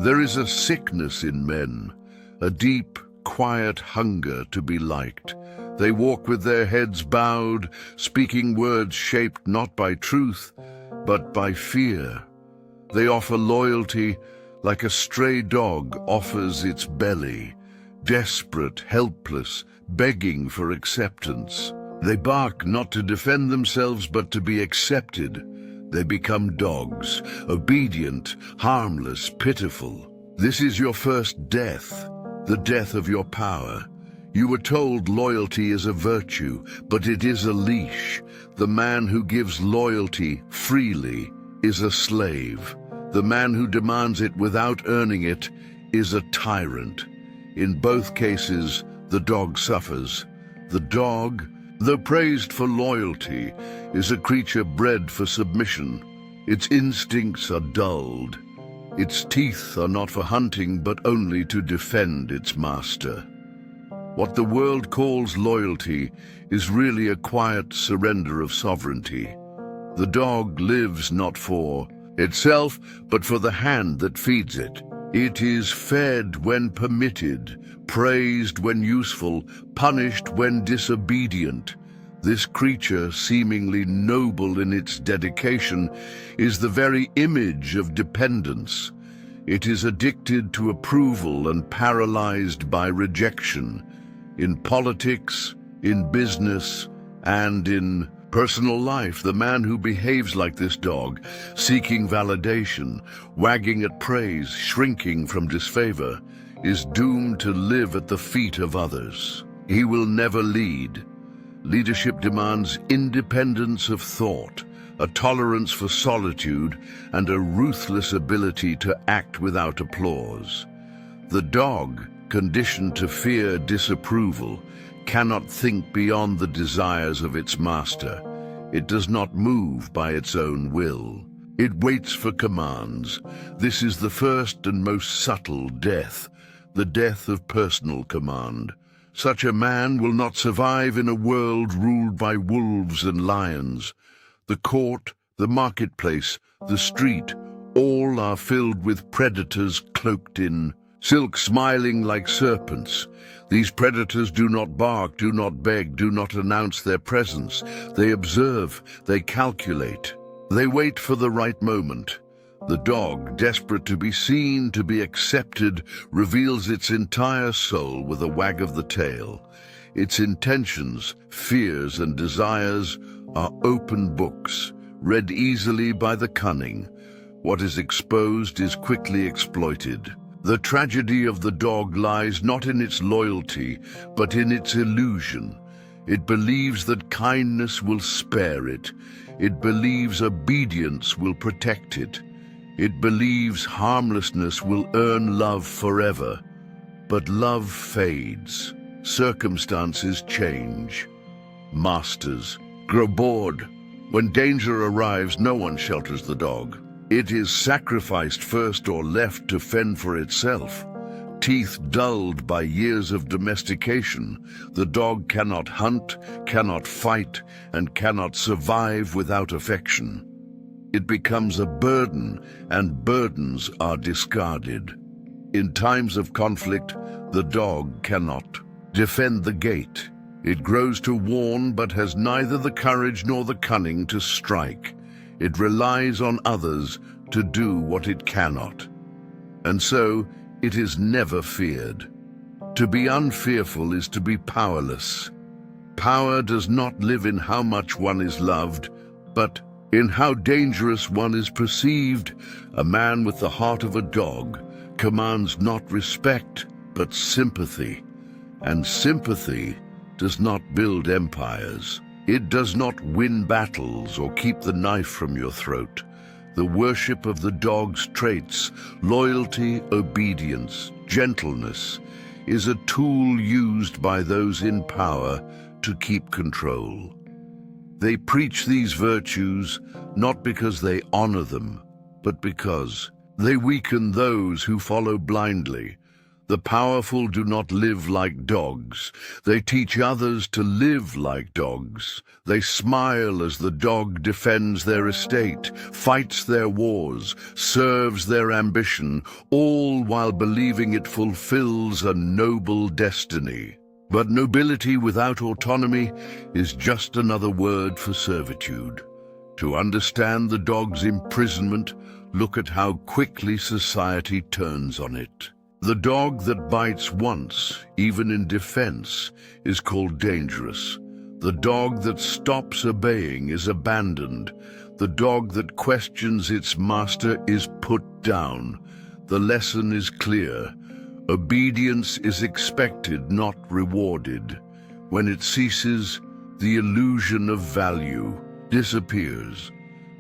There is a sickness in men, a deep, quiet hunger to be liked. They walk with their heads bowed, speaking words shaped not by truth, but by fear. They offer loyalty like a stray dog offers its belly, desperate, helpless, begging for acceptance. They bark not to defend themselves, but to be accepted. They become dogs, obedient, harmless, pitiful. This is your first death, the death of your power. You were told loyalty is a virtue, but it is a leash. The man who gives loyalty freely is a slave. The man who demands it without earning it is a tyrant. In both cases, the dog suffers. The dog, though praised for loyalty, is a creature bred for submission. Its instincts are dulled. Its teeth are not for hunting, but only to defend its master. What the world calls loyalty is really a quiet surrender of sovereignty. The dog lives not for itself, but for the hand that feeds it. It is fed when permitted, praised when useful, punished when disobedient. This creature, seemingly noble in its dedication, is the very image of dependence. It is addicted to approval and paralyzed by rejection. In politics, in business, and in personal life, the man who behaves like this dog, seeking validation, wagging at praise, shrinking from disfavor, is doomed to live at the feet of others. He will never lead. Leadership demands independence of thought, a tolerance for solitude, and a ruthless ability to act without applause. The dog, conditioned to fear disapproval, cannot think beyond the desires of its master. It does not move by its own will. It waits for commands. This is the first and most subtle death, the death of personal command. Such a man will not survive in a world ruled by wolves and lions. The court, the marketplace, the street, all are filled with predators cloaked in silk, smiling like serpents. These predators do not bark, do not beg, do not announce their presence. They observe, they calculate. They wait for the right moment. The dog, desperate to be seen, to be accepted, reveals its entire soul with a wag of the tail. Its intentions, fears, and desires are open books, read easily by the cunning. What is exposed is quickly exploited. The tragedy of the dog lies not in its loyalty, but in its illusion. It believes that kindness will spare it. It believes obedience will protect it. It believes harmlessness will earn love forever. But love fades. Circumstances change. Masters grow bored. When danger arrives, no one shelters the dog. It is sacrificed first or left to fend for itself. Teeth dulled by years of domestication, the dog cannot hunt, cannot fight, and cannot survive without affection. It becomes a burden, and burdens are discarded. In times of conflict, the dog cannot defend the gate. It grows to warn, but has neither the courage nor the cunning to strike. It relies on others to do what it cannot. And so, it is never feared. To be unfearful is to be powerless. Power does not live in how much one is loved, but in how dangerous one is perceived. A man with the heart of a dog commands not respect, but sympathy. And sympathy does not build empires. It does not win battles or keep the knife from your throat. The worship of the dog's traits, loyalty, obedience, gentleness, is a tool used by those in power to keep control. They preach these virtues not because they honor them, but because they weaken those who follow blindly. The powerful do not live like dogs. They teach others to live like dogs. They smile as the dog defends their estate, fights their wars, serves their ambition, all while believing it fulfills a noble destiny. But nobility without autonomy is just another word for servitude. To understand the dog's imprisonment, look at how quickly society turns on it. The dog that bites once, even in defense, is called dangerous. The dog that stops obeying is abandoned. The dog that questions its master is put down. The lesson is clear. Obedience is expected, not rewarded. When it ceases, the illusion of value disappears.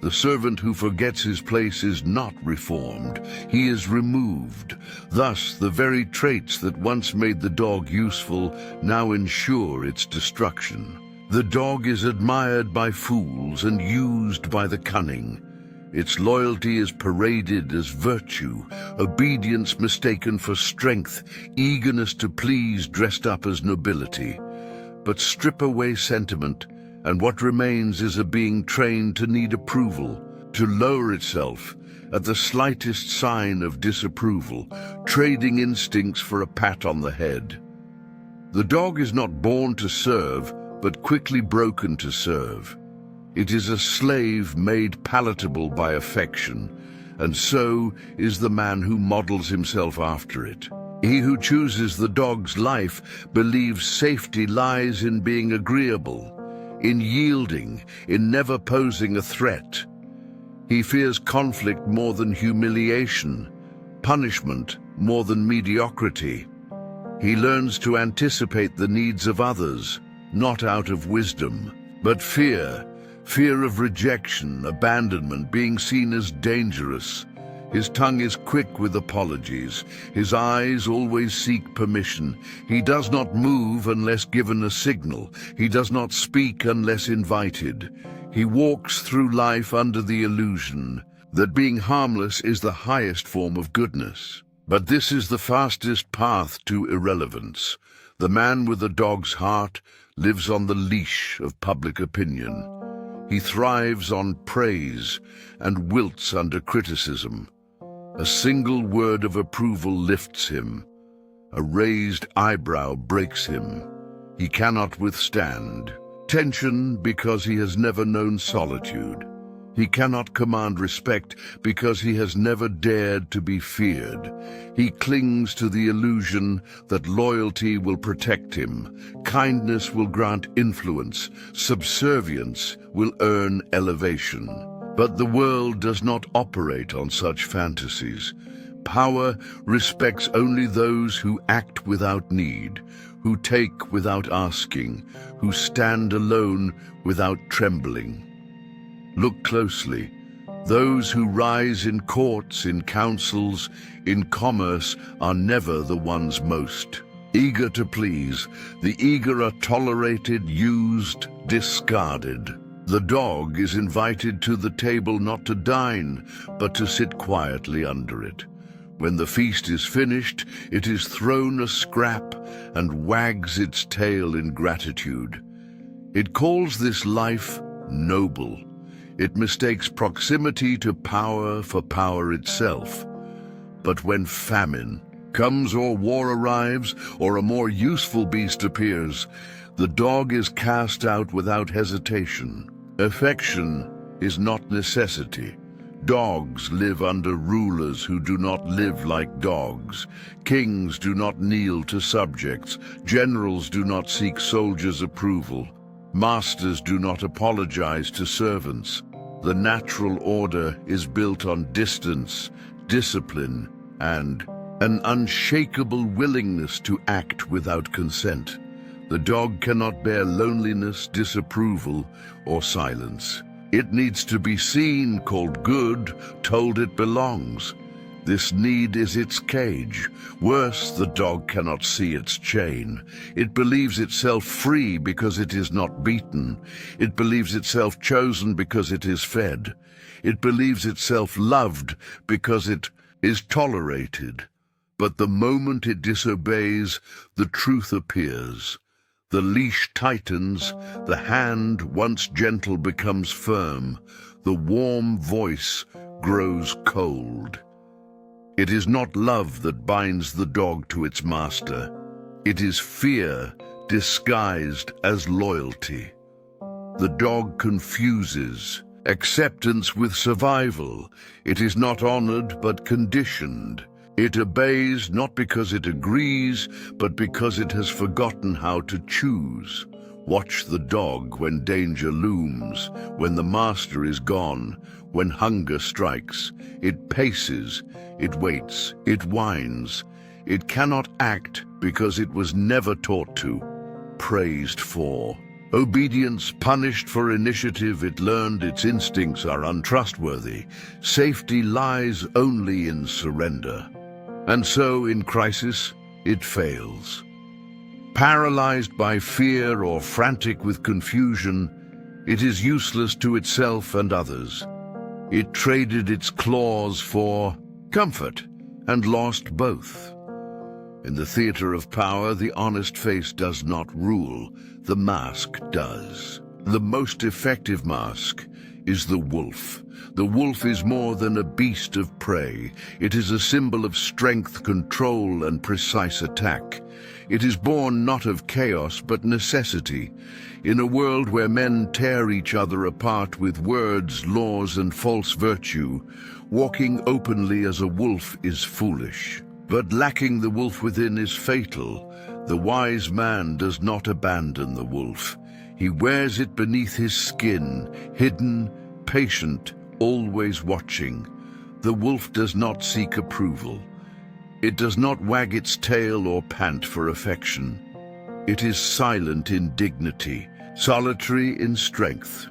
The servant who forgets his place is not reformed, he is removed. Thus, the very traits that once made the dog useful now ensure its destruction. The dog is admired by fools and used by the cunning. Its loyalty is paraded as virtue, obedience mistaken for strength, eagerness to please dressed up as nobility. But strip away sentiment, and what remains is a being trained to need approval, to lower itself at the slightest sign of disapproval, trading instincts for a pat on the head. The dog is not born to serve, but quickly broken to serve. It is a slave made palatable by affection, and so is the man who models himself after it. He who chooses the dog's life believes safety lies in being agreeable, in yielding, in never posing a threat. He fears conflict more than humiliation, punishment more than mediocrity. He learns to anticipate the needs of others, not out of wisdom, but fear of rejection, abandonment, being seen as dangerous. His tongue is quick with apologies. His eyes always seek permission. He does not move unless given a signal. He does not speak unless invited. He walks through life under the illusion that being harmless is the highest form of goodness. But this is the fastest path to irrelevance. The man with the dog's heart lives on the leash of public opinion. He thrives on praise and wilts under criticism. A single word of approval lifts him. A raised eyebrow breaks him. He cannot withstand tension because he has never known solitude. He cannot command respect because he has never dared to be feared. He clings to the illusion that loyalty will protect him, kindness will grant influence, subservience will earn elevation. But the world does not operate on such fantasies. Power respects only those who act without need, who take without asking, who stand alone without trembling. Look closely. Those who rise in courts, in councils, in commerce are never the ones most eager to please. The eager are tolerated, used, discarded. The dog is invited to the table not to dine, but to sit quietly under it. When the feast is finished, it is thrown a scrap and wags its tail in gratitude. It calls this life noble. It mistakes proximity to power for power itself. But when famine comes or war arrives or a more useful beast appears, the dog is cast out without hesitation. Affection is not necessity. Dogs live under rulers who do not live like dogs. Kings do not kneel to subjects. Generals do not seek soldiers' approval. Masters do not apologize to servants. The natural order is built on distance, discipline, and an unshakable willingness to act without consent. The dog cannot bear loneliness, disapproval, or silence. It needs to be seen, called good, told it belongs. This need is its cage. Worse, the dog cannot see its chain. It believes itself free because it is not beaten. It believes itself chosen because it is fed. It believes itself loved because it is tolerated. But the moment it disobeys, the truth appears. The leash tightens, the hand, once gentle, becomes firm. The warm voice grows cold. It is not love that binds the dog to its master. It is fear disguised as loyalty. The dog confuses acceptance with survival. It is not honored but conditioned. It obeys not because it agrees, but because it has forgotten how to choose. Watch the dog when danger looms, when the master is gone, when hunger strikes. It paces, it waits, it whines. It cannot act because it was never taught to, praised for. Obedience punished for initiative. It learned its instincts are untrustworthy. Safety lies only in surrender. And so, in crisis, it fails. Paralyzed by fear or frantic with confusion, it is useless to itself and others. It traded its claws for comfort and lost both. In the theater of power, the honest face does not rule, the mask does. The most effective mask is the wolf. The wolf is more than a beast of prey. It is a symbol of strength, control, and precise attack. It is born not of chaos, but necessity. In a world where men tear each other apart with words, laws, and false virtue, walking openly as a wolf is foolish. But lacking the wolf within is fatal. The wise man does not abandon the wolf. He wears it beneath his skin, hidden, patient, always watching. The wolf does not seek approval. It does not wag its tail or pant for affection. It is silent in dignity, solitary in strength.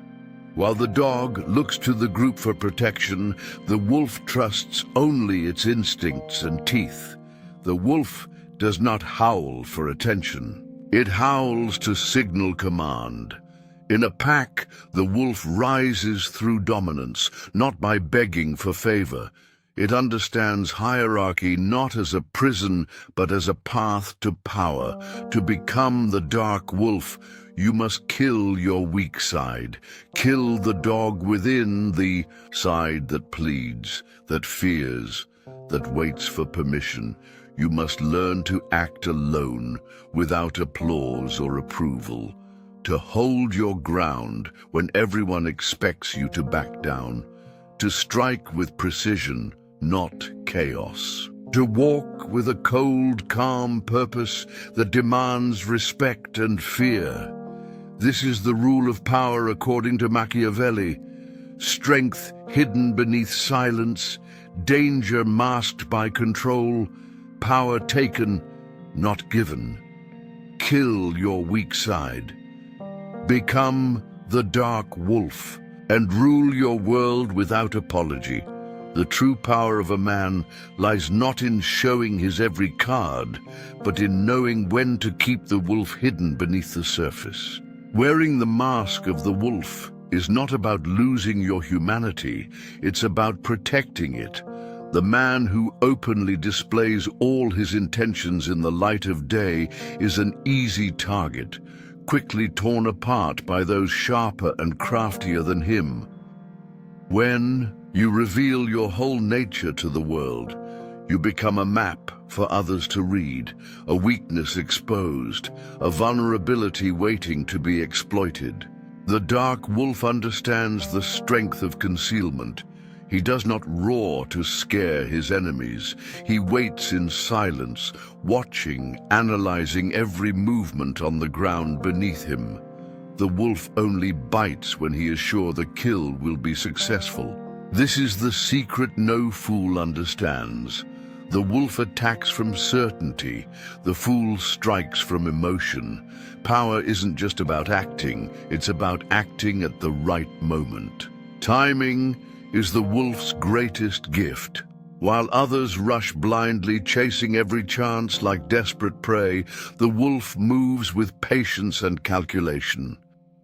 While the dog looks to the group for protection, the wolf trusts only its instincts and teeth. The wolf does not howl for attention. It howls to signal command. In a pack, the wolf rises through dominance, not by begging for favor. It understands hierarchy not as a prison, but as a path to power. To become the dark wolf, you must kill your weak side. Kill the dog within, the side that pleads, that fears, that waits for permission. You must learn to act alone, without applause or approval. To hold your ground when everyone expects you to back down. To strike with precision, not chaos. To walk with a cold, calm purpose that demands respect and fear. This is the rule of power according to Machiavelli. Strength hidden beneath silence, danger masked by control, power taken, not given. Kill your weak side. Become the dark wolf and rule your world without apology. The true power of a man lies not in showing his every card, but in knowing when to keep the wolf hidden beneath the surface. Wearing the mask of the wolf is not about losing your humanity, it's about protecting it. The man who openly displays all his intentions in the light of day is an easy target, quickly torn apart by those sharper and craftier than him. When you reveal your whole nature to the world, you become a map for others to read, a weakness exposed, a vulnerability waiting to be exploited. The dark wolf understands the strength of concealment. He does not roar to scare his enemies. He waits in silence, watching, analyzing every movement on the ground beneath him. The wolf only bites when he is sure the kill will be successful. This is the secret no fool understands. The wolf attacks from certainty. The fool strikes from emotion. Power isn't just about acting, it's about acting at the right moment. Timing is the wolf's greatest gift. While others rush blindly, chasing every chance like desperate prey, the wolf moves with patience and calculation.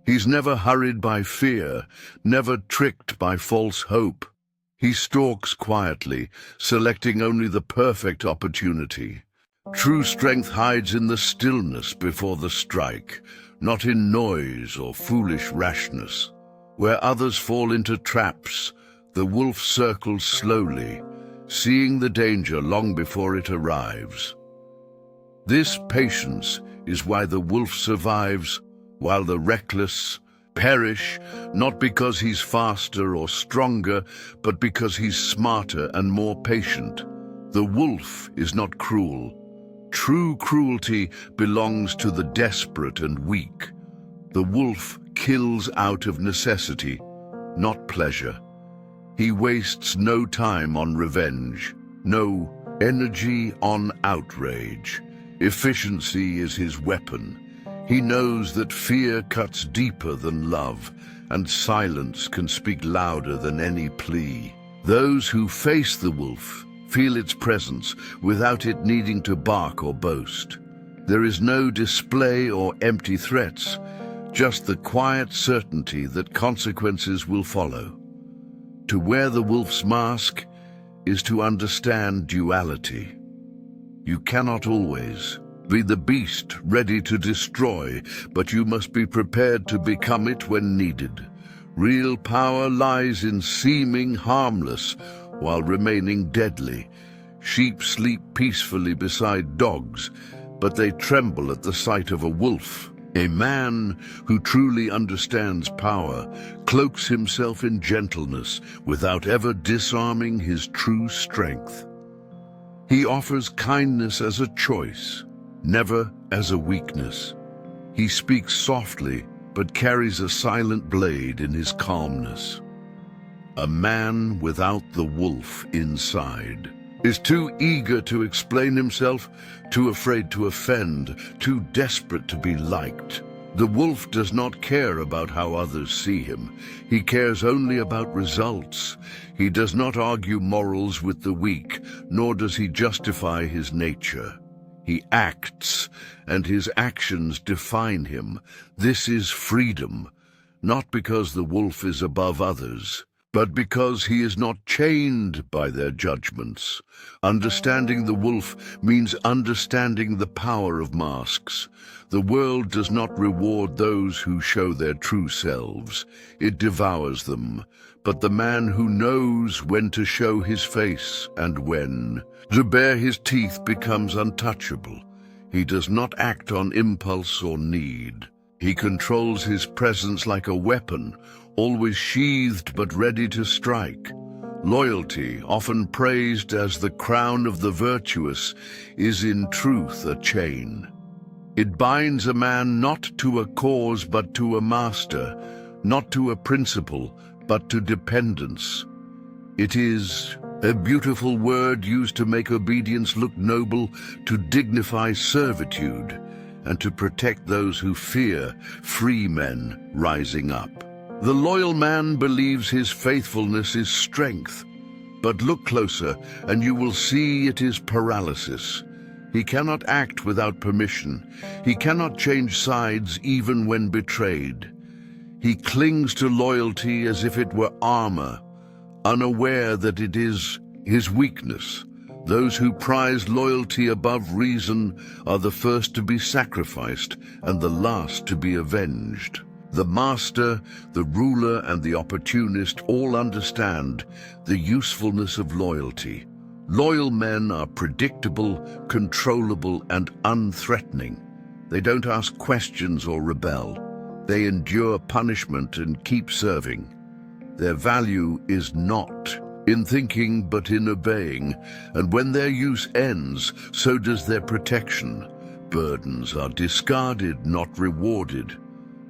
He's never hurried by fear, never tricked by false hope. He stalks quietly, selecting only the perfect opportunity. True strength hides in the stillness before the strike, not in noise or foolish rashness. Where others fall into traps, the wolf circles slowly, seeing the danger long before it arrives. This patience is why the wolf survives, while the reckless perish, not because he's faster or stronger, but because he's smarter and more patient. The wolf is not cruel. True cruelty belongs to the desperate and weak. The wolf kills out of necessity, not pleasure. He wastes no time on revenge, no energy on outrage. Efficiency is his weapon. He knows that fear cuts deeper than love, and silence can speak louder than any plea. Those who face the wolf feel its presence without it needing to bark or boast. There is no display or empty threats, just the quiet certainty that consequences will follow. To wear the wolf's mask is to understand duality. You cannot always be the beast ready to destroy, but you must be prepared to become it when needed. Real power lies in seeming harmless while remaining deadly. Sheep sleep peacefully beside dogs, but they tremble at the sight of a wolf. A man who truly understands power cloaks himself in gentleness without ever disarming his true strength. He offers kindness as a choice, never as a weakness. He speaks softly, but carries a silent blade in his calmness. A man without the wolf inside is too eager to explain himself, too afraid to offend, too desperate to be liked. The wolf does not care about how others see him. He cares only about results. He does not argue morals with the weak, nor does he justify his nature. He acts, and his actions define him. This is freedom, not because the wolf is above others, but because he is not chained by their judgments. Understanding the wolf means understanding the power of masks. The world does not reward those who show their true selves. It devours them. But the man who knows when to show his face and when to bare his teeth becomes untouchable. He does not act on impulse or need. He controls his presence like a weapon, always sheathed but ready to strike. Loyalty, often praised as the crown of the virtuous, is in truth a chain. It binds a man not to a cause but to a master, not to a principle but to dependence. It is a beautiful word used to make obedience look noble, to dignify servitude, and to protect those who fear free men rising up. The loyal man believes his faithfulness is strength, but look closer and you will see it is paralysis. He cannot act without permission. He cannot change sides even when betrayed. He clings to loyalty as if it were armor, unaware that it is his weakness. Those who prize loyalty above reason are the first to be sacrificed and the last to be avenged. The master, the ruler, and the opportunist all understand the usefulness of loyalty. Loyal men are predictable, controllable, and unthreatening. They don't ask questions or rebel. They endure punishment and keep serving. Their value is not in thinking but in obeying, and when their use ends, so does their protection. Burdens are discarded, not rewarded.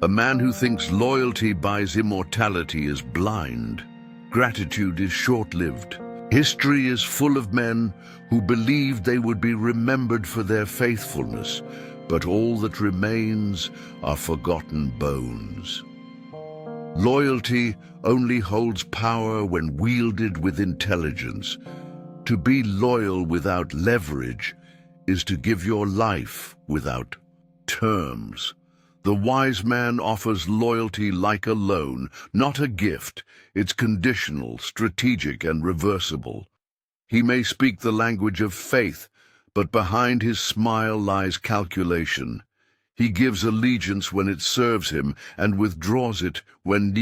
A man who thinks loyalty buys immortality is blind. Gratitude is short-lived. History is full of men who believed they would be remembered for their faithfulness, but all that remains are forgotten bones. Loyalty only holds power when wielded with intelligence. To be loyal without leverage is to give your life without terms. The wise man offers loyalty like a loan, not a gift. It's conditional, strategic, and reversible. He may speak the language of faith, but behind his smile lies calculation. He gives allegiance when it serves him and withdraws it when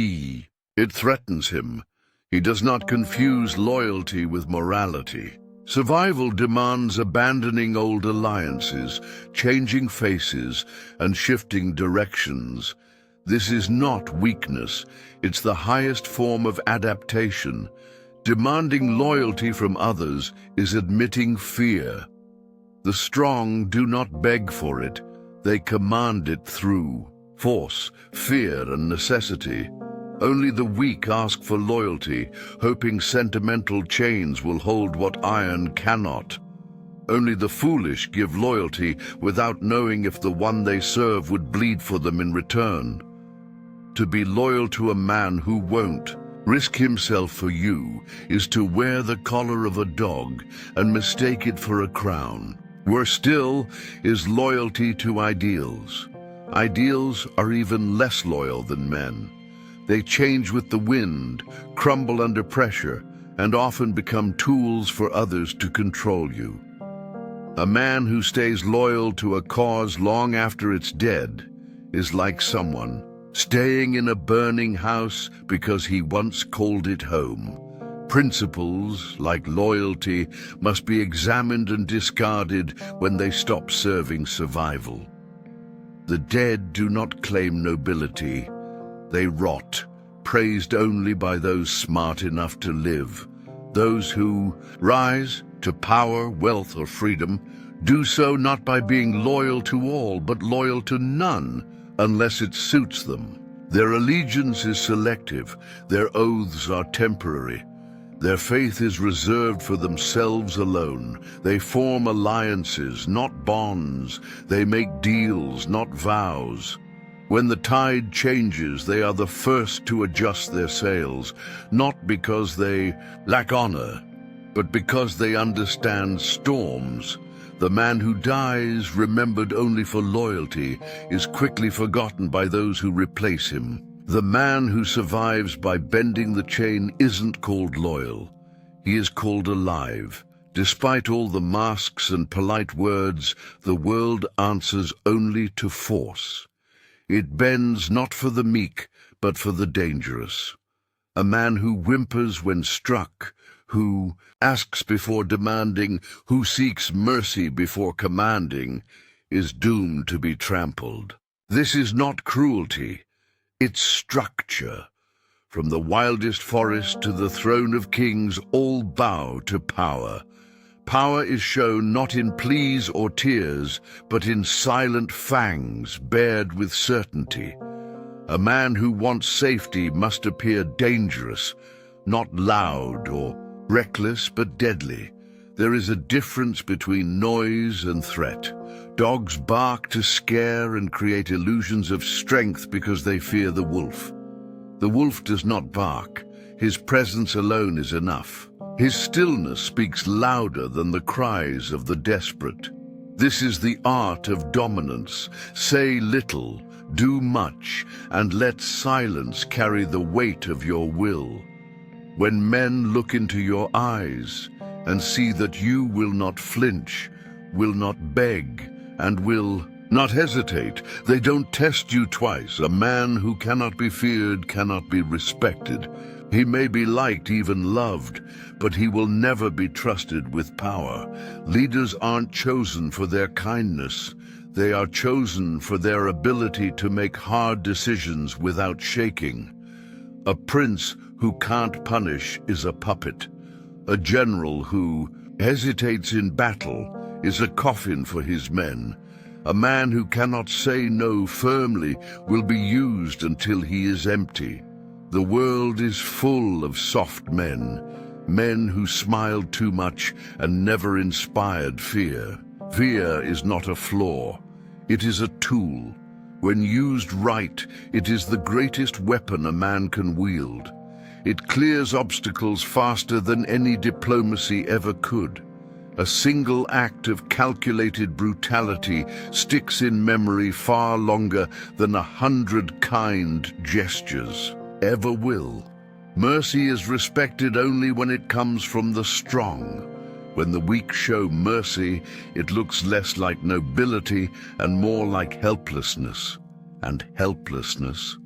it threatens him. He does not confuse loyalty with morality. Survival demands abandoning old alliances, changing faces, and shifting directions. This is not weakness, it's the highest form of adaptation. Demanding loyalty from others is admitting fear. The strong do not beg for it, they command it through force, fear, and necessity. Only the weak ask for loyalty, hoping sentimental chains will hold what iron cannot. Only the foolish give loyalty without knowing if the one they serve would bleed for them in return. To be loyal to a man who won't risk himself for you is to wear the collar of a dog and mistake it for a crown. Worse still is loyalty to ideals. Ideals are even less loyal than men. They change with the wind, crumble under pressure, and often become tools for others to control you. A man who stays loyal to a cause long after it's dead is like someone staying in a burning house because he once called it home. Principles, like loyalty, must be examined and discarded when they stop serving survival. The dead do not claim nobility. They rot, praised only by those smart enough to live. Those who rise to power, wealth, or freedom do so not by being loyal to all, but loyal to none, unless it suits them. Their allegiance is selective, their oaths are temporary. Their faith is reserved for themselves alone. They form alliances, not bonds. They make deals, not vows. When the tide changes, they are the first to adjust their sails, not because they lack honor, but because they understand storms. The man who dies, remembered only for loyalty, is quickly forgotten by those who replace him. The man who survives by bending the chain isn't called loyal. He is called alive. Despite all the masks and polite words, the world answers only to force. It bends not for the meek, but for the dangerous. A man who whimpers when struck, who asks before demanding, who seeks mercy before commanding, is doomed to be trampled. This is not cruelty, it's structure. From the wildest forest to the throne of kings, all bow to power. Power is shown not in pleas or tears, but in silent fangs bared with certainty. A man who wants safety must appear dangerous, not loud or reckless, but deadly. There is a difference between noise and threat. Dogs bark to scare and create illusions of strength because they fear the wolf. The wolf does not bark. His presence alone is enough. His stillness speaks louder than the cries of the desperate. This is the art of dominance. Say little, do much, and let silence carry the weight of your will. When men look into your eyes and see that you will not flinch, will not beg, and will not hesitate, they don't test you twice. A man who cannot be feared cannot be respected. He may be liked, even loved, but he will never be trusted with power. Leaders aren't chosen for their kindness. They are chosen for their ability to make hard decisions without shaking. A prince who can't punish is a puppet. A general who hesitates in battle is a coffin for his men. A man who cannot say no firmly will be used until he is empty. The world is full of soft men, men who smiled too much and never inspired fear. Fear is not a flaw, it is a tool. When used right, it is the greatest weapon a man can wield. It clears obstacles faster than any diplomacy ever could. A single act of calculated brutality sticks in memory far longer than 100 kind gestures ever will. Mercy is respected only when it comes from the strong. When the weak show mercy, it looks less like nobility and more like helplessness. And helplessness,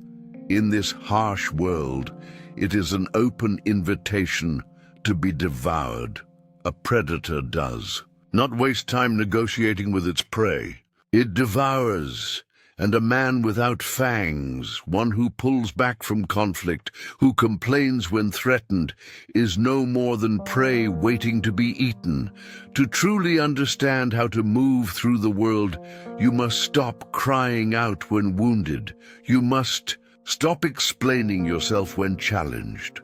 in this harsh world, it is an open invitation to be devoured. A predator does not waste time negotiating with its prey. It devours, and a man without fangs, one who pulls back from conflict, who complains when threatened, is no more than prey waiting to be eaten. To truly understand how to move through the world, you must stop crying out when wounded. You must stop explaining yourself when challenged.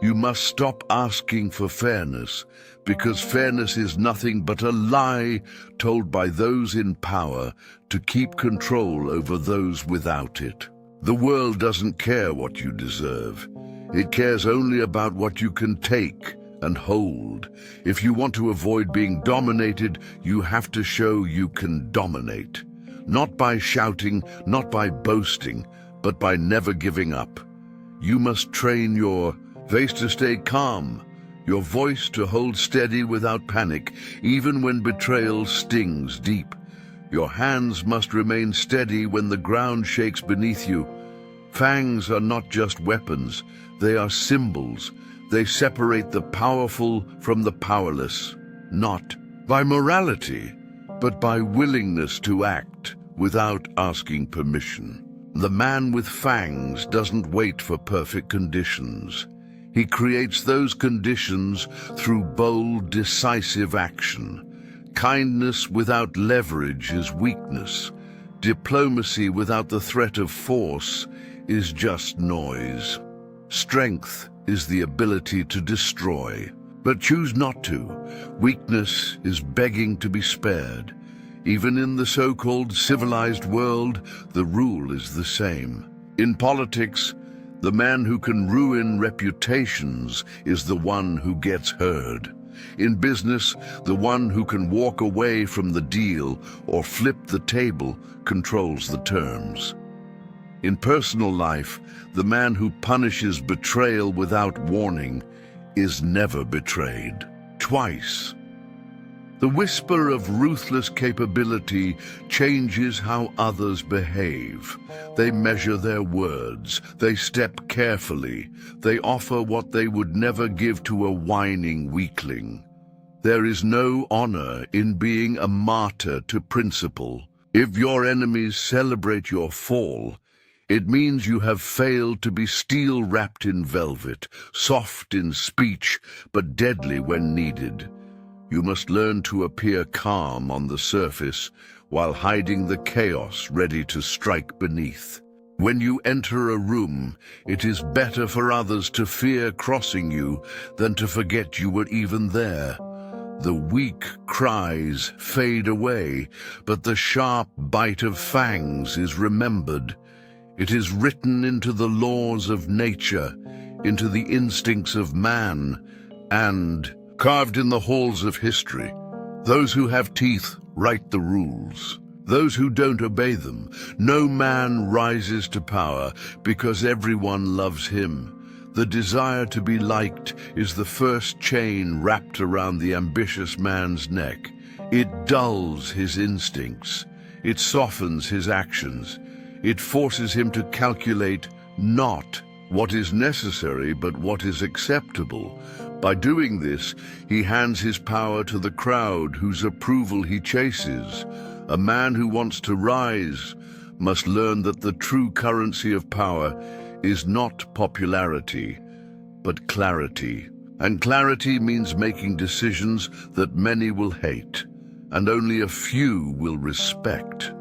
You must stop asking for fairness, because fairness is nothing but a lie told by those in power to keep control over those without it. The world doesn't care what you deserve. It cares only about what you can take and hold. If you want to avoid being dominated, you have to show you can dominate. Not by shouting, not by boasting, but by never giving up. You must train your face to stay calm, your voice to hold steady without panic, even when betrayal stings deep. Your hands must remain steady when the ground shakes beneath you. Fangs are not just weapons, they are symbols. They separate the powerful from the powerless, not by morality, but by willingness to act without asking permission. The man with fangs doesn't wait for perfect conditions. He creates those conditions through bold, decisive action. Kindness without leverage is weakness. Diplomacy without the threat of force is just noise. Strength is the ability to destroy, but choose not to. Weakness is begging to be spared. Even in the so-called civilized world, the rule is the same. In politics, the man who can ruin reputations is the one who gets heard. In business, the one who can walk away from the deal or flip the table controls the terms. In personal life, the man who punishes betrayal without warning is never betrayed. Twice. The whisper of ruthless capability changes how others behave. They measure their words. They step carefully. They offer what they would never give to a whining weakling. There is no honor in being a martyr to principle. If your enemies celebrate your fall, it means you have failed to be steel-wrapped in velvet, soft in speech, but deadly when needed. You must learn to appear calm on the surface while hiding the chaos ready to strike beneath. When you enter a room, it is better for others to fear crossing you than to forget you were even there. The weak cries fade away, but the sharp bite of fangs is remembered. It is written into the laws of nature, into the instincts of man, and carved in the halls of history. Those who have teeth write the rules. Those who don't obey them. No man rises to power because everyone loves him. The desire to be liked is the first chain wrapped around the ambitious man's neck. It dulls his instincts. It softens his actions. It forces him to calculate not what is necessary, but what is acceptable. By doing this, he hands his power to the crowd whose approval he chases. A man who wants to rise must learn that the true currency of power is not popularity, but clarity. And clarity means making decisions that many will hate, and only a few will respect.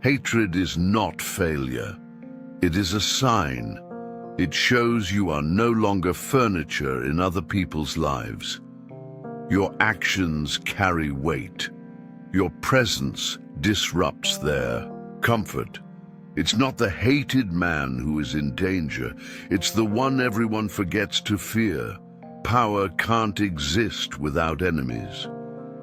Hatred is not failure. It is a sign. It shows you are no longer furniture in other people's lives. Your actions carry weight. Your presence disrupts their comfort. It's not the hated man who is in danger. It's the one everyone forgets to fear. Power can't exist without enemies.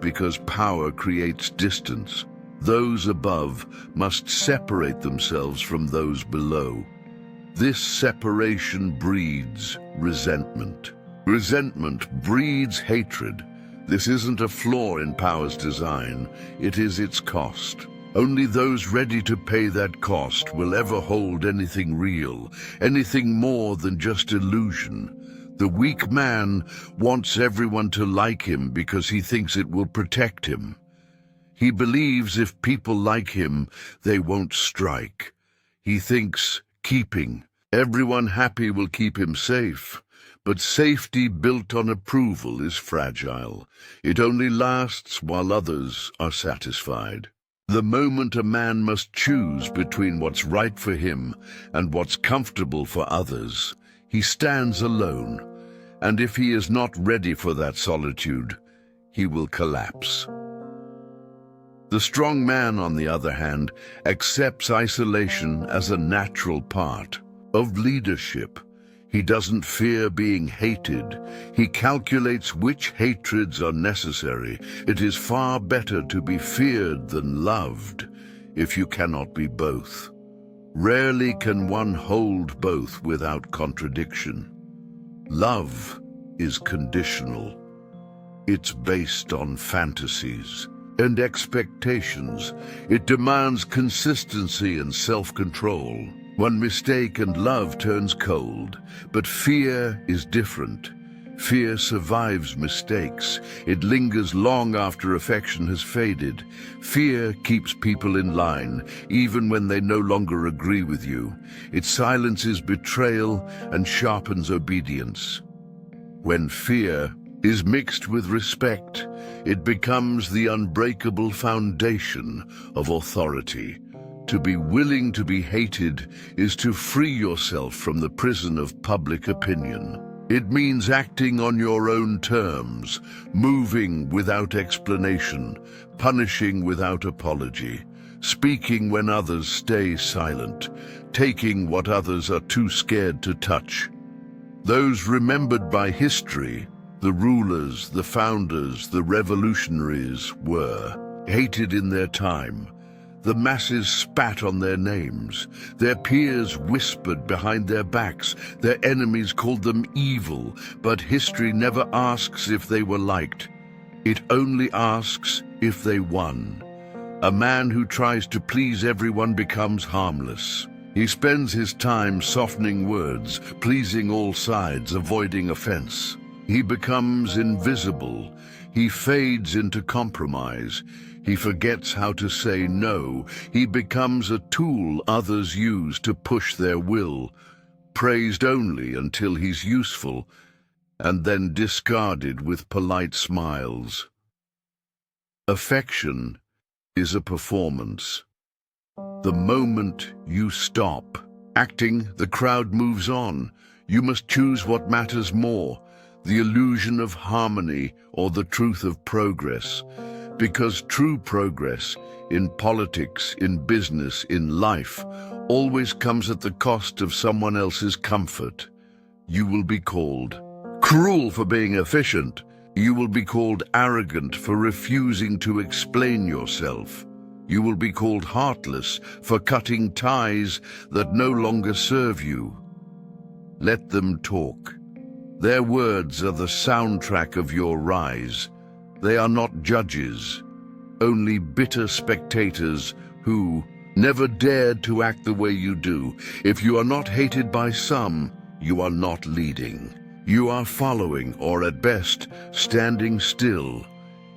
because power creates distance. Those above must separate themselves from those below. This separation breeds resentment. Resentment breeds hatred. This isn't a flaw in power's design, it is its cost. Only those ready to pay that cost will ever hold anything real, anything more than just illusion. The weak man wants everyone to like him because he thinks it will protect him. He believes if people like him, they won't strike. He thinks keeping everyone happy will keep him safe. But safety built on approval is fragile. It only lasts while others are satisfied. The moment a man must choose between what's right for him and what's comfortable for others, he stands alone. And if he is not ready for that solitude, he will collapse. The strong man, on the other hand, accepts isolation as a natural part of leadership. He doesn't fear being hated. He calculates which hatreds are necessary. It is far better to be feared than loved, if you cannot be both. Rarely can one hold both without contradiction. Love is conditional. It's based on fantasies and expectations. It demands consistency and self-control. One mistake and love turns cold, but fear is different. Fear survives mistakes. It lingers long after affection has faded. Fear keeps people in line, even when they no longer agree with you. It silences betrayal and sharpens obedience. When fear is mixed with respect, it becomes the unbreakable foundation of authority. To be willing to be hated is to free yourself from the prison of public opinion. It means acting on your own terms, moving without explanation, punishing without apology, speaking when others stay silent, taking what others are too scared to touch. Those remembered by history, the rulers, the founders, the revolutionaries, were hated in their time. The masses spat on their names. Their peers whispered behind their backs. Their enemies called them evil, but history never asks if they were liked. It only asks if they won. A man who tries to please everyone becomes harmless. He spends his time softening words, pleasing all sides, avoiding offense. He becomes invisible. He fades into compromise. He forgets how to say no. He becomes a tool others use to push their will, praised only until he's useful, and then discarded with polite smiles. Affection is a performance. The moment you stop acting, the crowd moves on. You must choose what matters more, the illusion of harmony or the truth of progress. Because true progress, in politics, in business, in life, always comes at the cost of someone else's comfort. You will be called cruel for being efficient. You will be called arrogant for refusing to explain yourself. You will be called heartless for cutting ties that no longer serve you. Let them talk. Their words are the soundtrack of your rise. They are not judges, only bitter spectators who never dared to act the way you do. If you are not hated by some, you are not leading. You are following, or at best, standing still.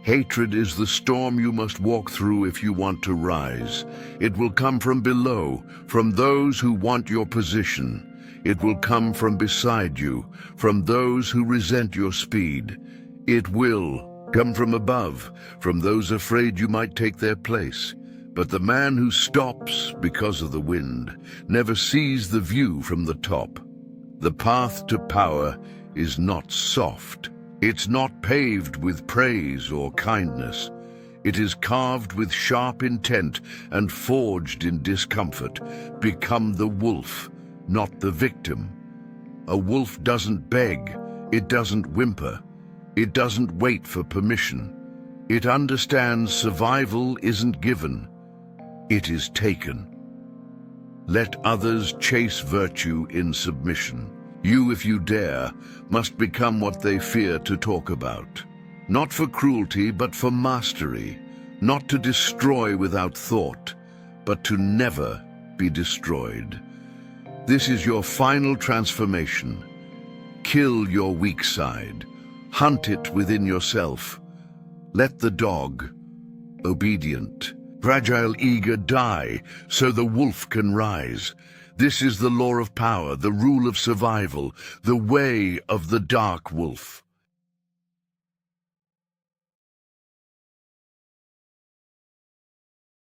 Hatred is the storm you must walk through if you want to rise. It will come from below, from those who want your position. It will come from beside you, from those who resent your speed. It will come from above, from those afraid you might take their place. But the man who stops because of the wind never sees the view from the top. The path to power is not soft. It's not paved with praise or kindness. It is carved with sharp intent and forged in discomfort. Become the wolf, not the victim. A wolf doesn't beg. It doesn't whimper. It doesn't wait for permission. It understands survival isn't given, it is taken. Let others chase virtue in submission. You, if you dare, must become what they fear to talk about. Not for cruelty, but for mastery. Not to destroy without thought, but to never be destroyed. This is your final transformation. Kill your weak side. Hunt it within yourself. Let the dog, obedient, fragile, eager, die so the wolf can rise. This is the law of power, the rule of survival, the way of the dark wolf.